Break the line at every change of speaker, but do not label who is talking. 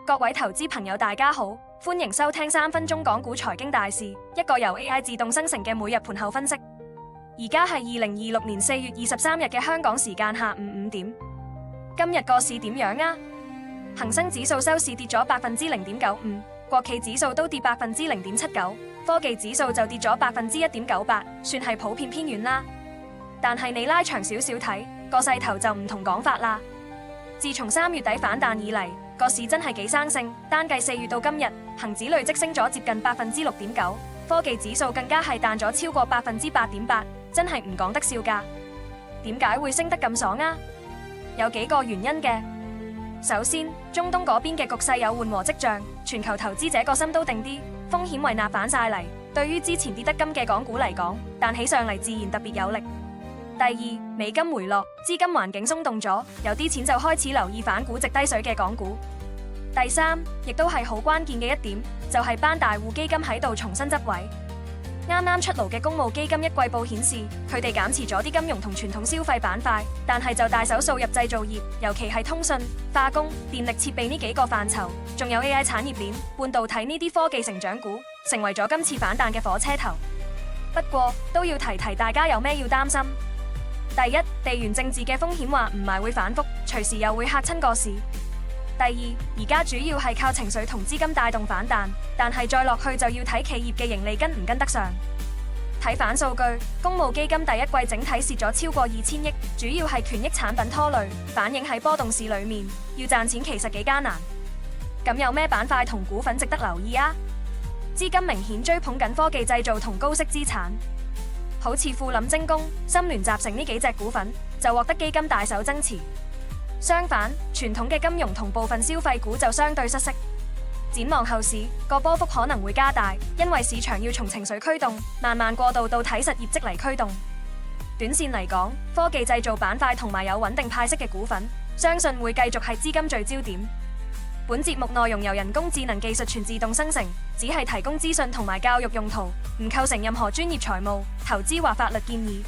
各位投資朋友大家好，歡迎收聽3分鐘港股財經大事，一個由 AI 自動生成嘅每日盤後分析。而家係2026年4月23日嘅香港時間下午5點。今日個市點樣啊？恒生指數收市跌咗0.95%，國企指數都跌0.79%，科技指數就跌咗1.98%，算係普遍偏軟啦。但係你拉長少少睇，個勢頭就唔同講法啦。自從3月底反彈以嚟，個市真係幾生性，單計4月到今日，恒指累積升咗接近6.9%，科技指數更加係彈咗超過8.8%，真係唔講得笑㗎。點解會升得咁爽啊？有幾個原因嘅。首先，中東嗰邊嘅局勢有緩和跡象，全球投資者個心都定啲，風險胃納反晒嚟。對於之前跌得金嘅港股嚟講，彈起上嚟自然特別有力。第二，美金回落，資金環境鬆動咗，有啲錢就開始留意反估值低水嘅港股。第三，亦都係好關鍵嘅一點，就係班大戶基金喺度重新執位。啱啱出爐嘅公募基金一季報顯示，佢哋減持咗啲金融同傳統消費板塊，但係就大手掃入製造業，尤其係通訊、化工、電力設備呢幾個範疇，仲有 AI 產業鏈、半導體呢啲科技成長股，成為咗今次反彈嘅火車頭。不過都要提提大家有咩要擔心。第一，地緣政治嘅風險話唔係會反覆，隨時又會嚇親個市。第二，而家主要係靠情緒同資金帶動反彈，但係再落去就要睇企業嘅盈利跟唔跟得上。睇反數據，公募基金第一季整體蝕咗超過2000億，主要係權益產品拖累，反映喺波動市裏面要賺錢其實幾艱難。咁有咩板塊同股份值得留意啊？資金明顯追捧緊科技製造同高息資產，好似富臨精工、深聯集成呢幾隻股份就獲得基金大手增持。相反，傳統嘅金融同部分消費股就相對失色。展望後市，個波幅可能會加大，因為市場要從情緒驅動，慢慢過渡到睇實業績嚟驅動。短線嚟講，科技製造板塊同埋有穩定派息嘅股份，相信會繼續係資金聚焦點。本節目內容由人工智能技術全自動生成，只係提供資訊同埋教育用途，唔構成任何專業財務、投資或法律建議。